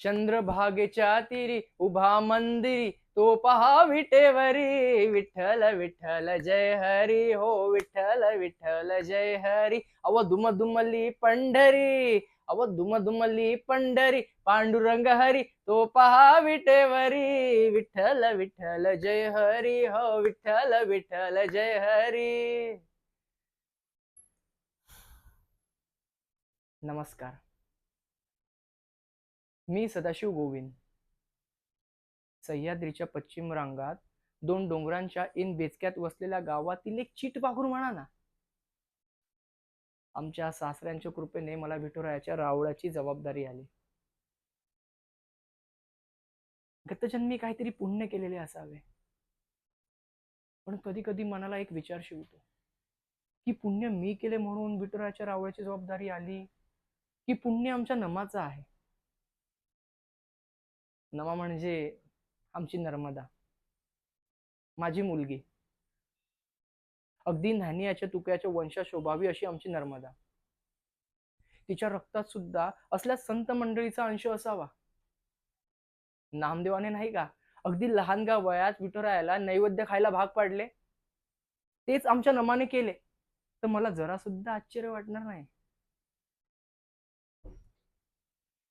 चंद्रभागेच्या तीरी उभा मंदिरी तो पहा विटेवरी. विठ्ठल विठ्ठल जय हरी हो, विठ्ठल विठ्ठल जय हरी. अव दुमदुमली पंढरी, अव दुमदुमली पंढरी, पांडुरंग हरी तो पहा विटेवरी. विठ्ठल विठ्ठल जय हरी हो, विठ्ठल विठ्ठल जय हरी. नमस्कार, मी सदाशिव गोविंद. सह्याद्रीच्या पश्चिम रांगात दोन डोंगरांच्या इन बेचक्यात वसलेल्या गावातील एक चिटपाखरू म्हणा ना. आमच्या सासऱ्यांच्या कृपेने मला विठुरायाच्या रावळाची जबाबदारी आली. गतजन्मी काहीतरी पुण्य केलेले असावे, पण कधी कधी मनाला एक विचार शिवतो की पुण्य मी केले म्हणून विठुरायाच्या रावळाची जबाबदारी आली, की पुण्य आमच्या नमाचं आहे. नमा म्हणजे आमची नर्मदा, माझी मुलगी. अगदी न्हानियाच्या तुक्याच्या वंशात शोभावी अशी आमची नर्मदा. तिच्या रक्तात सुद्धा असल्या संत मंडळीचा अंश असावा. नामदेवाने नाही का अगदी लहान वयात विठुरायाला नैवेद्य खायला भाग पाडले, तेच आमच्या नमाने केले तर मला जरा सुद्धा आश्चर्य वाटणार नाही.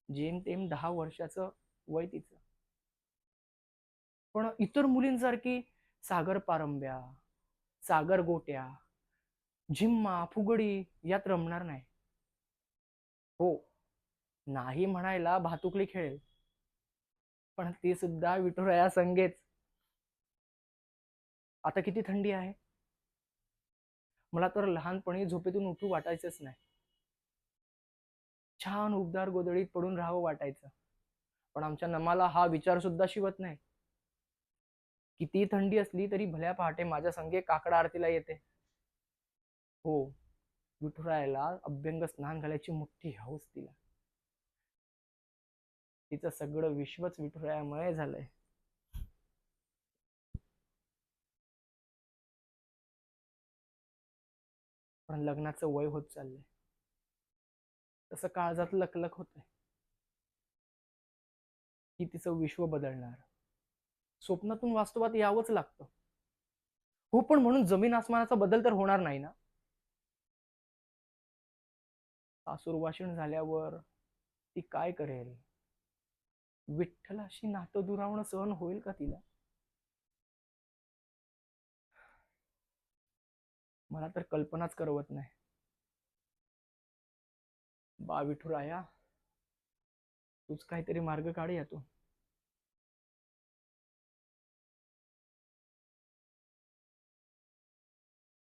जेमतेम 10 वर्षाचं वय तिचं, पण इतर मुलींसारखी सागर पारंब्या, सागर गोट्या, झिम्मा फुगडी यात रमणार नाही. हो, नाही म्हणायला भातुकली खेळेल, पण ती सुद्धा विठुराया संगेच. आता किती थंडी आहे, मला तर लहानपणी झोपेतून उठू वाटायचंच नाही. छान उबदार गोदडीत पडून राहावं वाटायचं, पण आमच्या नमाला हा विचार सुद्धा शिवत नाही. किती थंडी असली तरी भल्या पहाटे माझ्या संगे काकडा आरतीला येते. हो, विठुरायाला अभ्यंग स्नान घालायची मोठी हौस तिला. तिचं सगळं विश्वच विठुरायामुळे झालंय. पण लग्नाचं वय होत चाललंय, तसं काळजात लकलक होतंय की तिचं विश्व बदलणार. स्वप्नातून वास्तवात यावंच लागतं. हो, पण म्हणून जमीन आसमानाचा बदल तर होणार नाही ना. सासूरवाशीण झाल्यावर ती काय करेल? विठ्ठलाशी नातं दुरावणं सहन होईल का तिला? मला तर कल्पनाच करवत नाही. बा विठुराया, तूच काहीतरी मार्ग काढ यातून.